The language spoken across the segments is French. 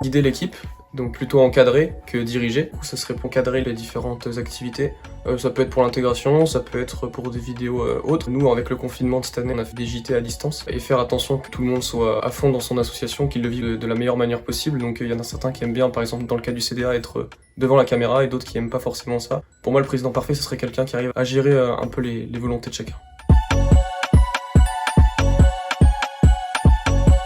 Guider l'équipe, donc plutôt encadrer que diriger. Ça serait pour encadrer les différentes activités. Ça peut être pour l'intégration, ça peut être pour des vidéos autres. Nous, avec le confinement de cette année, on a fait des JT à distance et faire attention que tout le monde soit à fond dans son association, qu'il le vive de la meilleure manière possible. Donc il y en a certains qui aiment bien, par exemple dans le cas du CDA, être devant la caméra et d'autres qui aiment pas forcément ça. Pour moi, le président parfait, ce serait quelqu'un qui arrive à gérer un peu les volontés de chacun.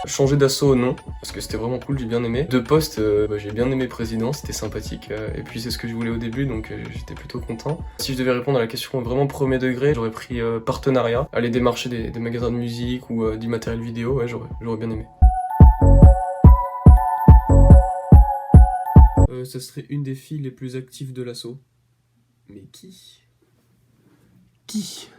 Changer d'assaut, non, parce que c'était vraiment cool, j'ai bien aimé. De poste, j'ai bien aimé président, c'était sympathique. Et puis c'est ce que je voulais au début, donc j'étais plutôt content. Si je devais répondre à la question vraiment premier degré, j'aurais pris partenariat, aller démarcher des magasins de musique ou du matériel vidéo, ouais, j'aurais bien aimé. Ça serait une des filles les plus actives de l'assaut. Mais qui? Qui?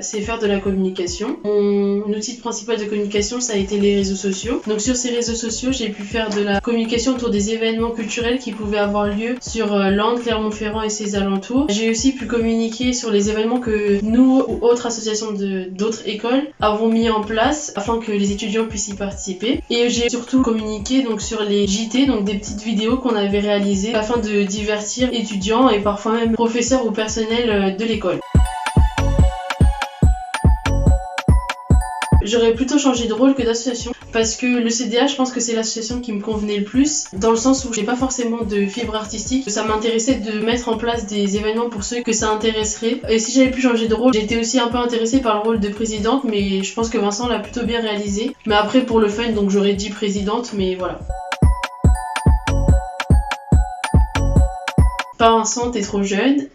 C'est faire de la communication. Mon outil principal de communication, ça a été les réseaux sociaux. Donc sur ces réseaux sociaux, j'ai pu faire de la communication autour des événements culturels qui pouvaient avoir lieu sur Laon, Clermont-Ferrand et ses alentours. J'ai aussi pu communiquer sur les événements que nous ou autres associations d'autres écoles avons mis en place afin que les étudiants puissent y participer. Et j'ai surtout communiqué donc sur les JT, donc des petites vidéos qu'on avait réalisées afin de divertir étudiants et parfois même professeurs ou personnel de l'école. J'aurais plutôt changé de rôle que d'association parce que le CDA, je pense que c'est l'association qui me convenait le plus dans le sens où j'ai pas forcément de fibre artistique. Ça m'intéressait de mettre en place des événements pour ceux que ça intéresserait. Et si j'avais pu changer de rôle, j'étais aussi un peu intéressée par le rôle de présidente, mais je pense que Vincent l'a plutôt bien réalisé. Mais après pour le fun, donc j'aurais dit présidente, mais voilà. Pas Vincent, t'es trop jeune.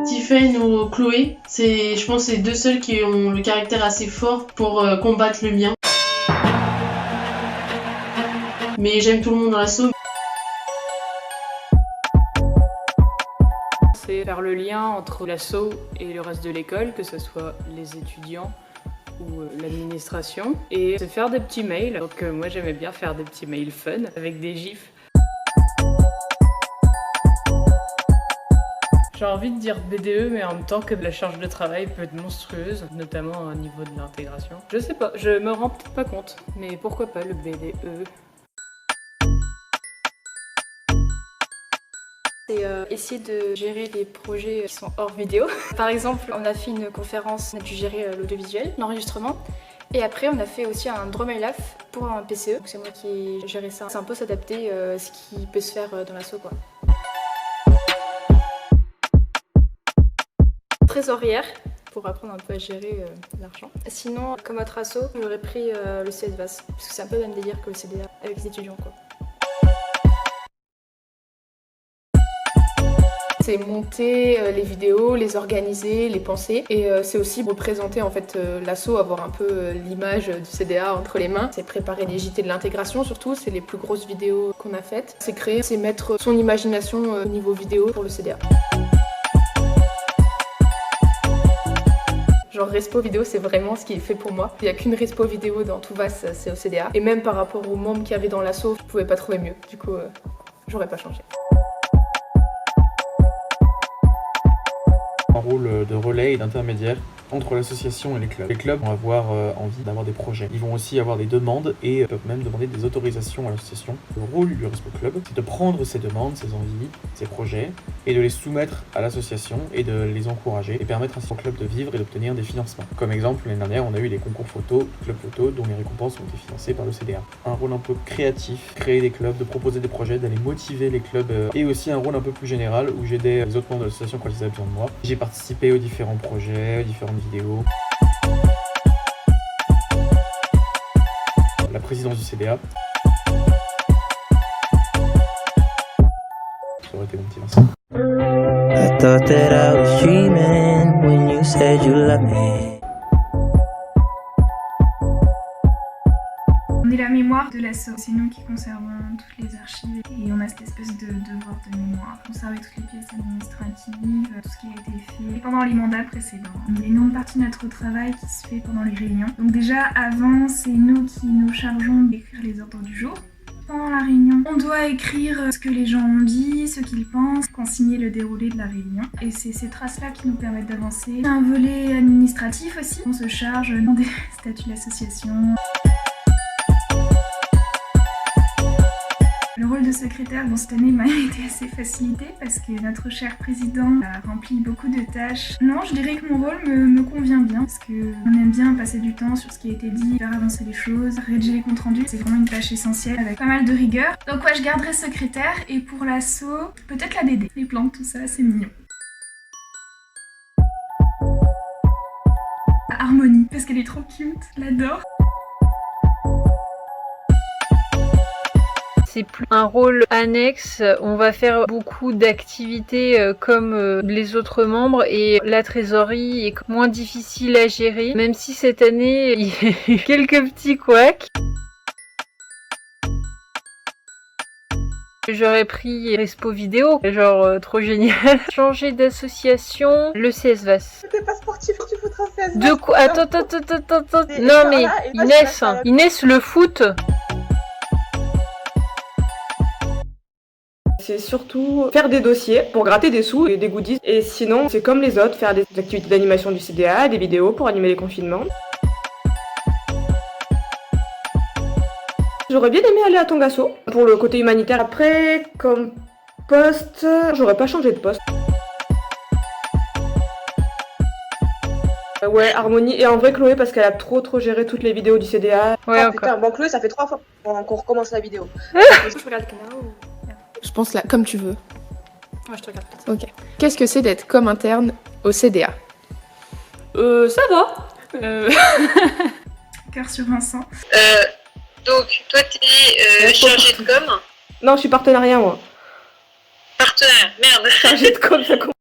Tiffen ou Chloé, je pense c'est deux seuls qui ont le caractère assez fort pour combattre le mien. Mais j'aime tout le monde dans l'assaut. C'est faire le lien entre l'assaut et le reste de l'école, que ce soit les étudiants ou l'administration. Et c'est faire des petits mails. Donc moi j'aimais bien faire des petits mails fun avec des gifs. J'ai envie de dire BDE, mais en même temps que la charge de travail peut être monstrueuse, notamment au niveau de l'intégration. Je sais pas, je me rends peut-être pas compte, mais pourquoi pas le BDE? C'est essayer de gérer les projets qui sont hors vidéo. Par exemple, on a fait une conférence, on a dû gérer l'audiovisuel, l'enregistrement. Et après, on a fait aussi un Draw My Life pour un PCE. C'est moi qui ai géré ça. C'est un peu s'adapter à ce qui peut se faire dans l'assaut, quoi. Trésorière pour apprendre un peu à gérer l'argent. Sinon, comme autre asso, j'aurais pris le CEDVAS parce que c'est un peu le même délire que le CDA avec les étudiants, quoi. C'est monter les vidéos, les organiser, les penser et c'est aussi représenter en fait l'asso, avoir un peu l'image du CDA entre les mains. C'est préparer les JT de l'intégration surtout, c'est les plus grosses vidéos qu'on a faites. C'est créer, c'est mettre son imagination au niveau vidéo pour le CDA. Genre respo vidéo, c'est vraiment ce qui est fait pour moi. Il n'y a qu'une respo vidéo dans tout VAS, c'est au CDA. Et même par rapport aux membres qui avaient dans l'asso, je pouvais pas trouver mieux. Du coup, j'aurais pas changé. Un rôle de relais et d'intermédiaire entre l'association et les clubs. Les clubs vont avoir envie d'avoir des projets. Ils vont aussi avoir des demandes et peuvent même demander des autorisations à l'association. Le rôle du Respo Club, c'est de prendre ces demandes, ces envies, ces projets et de les soumettre à l'association et de les encourager et permettre ainsi au club de vivre et d'obtenir des financements. Comme exemple, l'année dernière, on a eu les concours photo, club photo, dont les récompenses ont été financées par le CDA. Un rôle un peu créatif, créer des clubs, de proposer des projets, d'aller motiver les clubs et aussi un rôle un peu plus général où j'aidais les autres membres de l'association quand ils avaient besoin de moi. J'ai participé aux différents projets, aux différentes vidéos. La présidence du CDA. Ça aurait été mon petit Vincent. I thought that I was dreaming when you said you loved me. On est la mémoire de l'asso, c'est nous qui conservons toutes les archives et on a cette espèce de devoir de mémoire. Conserver toutes les pièces administratives, tout ce qui a été fait pendant les mandats précédents. Il y a une grande partie de notre travail qui se fait pendant les réunions. Donc déjà avant, c'est nous qui nous chargeons d'écrire les ordres du jour. Pendant la réunion, on doit écrire ce que les gens ont dit, ce qu'ils pensent, consigner le déroulé de la réunion. Et c'est ces traces-là qui nous permettent d'avancer. Un volet administratif aussi. On se charge des statuts d'association. Le rôle de secrétaire, cette année, m'a été assez facilité parce que notre cher président a rempli beaucoup de tâches. Non, je dirais que mon rôle me convient bien parce qu'on aime bien passer du temps sur ce qui a été dit, faire avancer les choses, rédiger les comptes rendus. C'est vraiment une tâche essentielle avec pas mal de rigueur. Donc ouais, je garderai secrétaire et pour l'asso, peut-être la BD. Les plantes, tout ça, c'est mignon. Harmonie, parce qu'elle est trop cute, je l'adore. C'est plus un rôle annexe, on va faire beaucoup d'activités comme les autres membres et la trésorerie est moins difficile à gérer, même si cette année il y a eu quelques petits couacs. J'aurais pris Respo Vidéo, genre trop génial. Changer d'association, le CSVAS. T'es pas sportif, tu foutras CSVAS. De quoi? Attends. Non mais Inès, le foot. C'est surtout faire des dossiers pour gratter des sous et des goodies. Et sinon, c'est comme les autres, faire des activités d'animation du CDA, des vidéos pour animer les confinements. J'aurais bien aimé aller à Tangasso pour le côté humanitaire. Après, comme poste, j'aurais pas changé de poste. Ouais, Harmonie. Et en vrai, Chloé, parce qu'elle a trop géré toutes les vidéos du CDA. Ouais, Ah, encore. putain, bon, Chloé, ça fait 3 fois qu'on recommence la vidéo. Je regarde Canard ou... Je pense là, comme tu veux. Moi, je te regarde comme ça. Ok. Qu'est-ce que c'est d'être comme interne au CDA? Ça va. Cœur sur Vincent. Donc, toi, t'es chargé de com, Non, je suis partenariat, moi. partenaire, merde. Chargé de com, ça compte.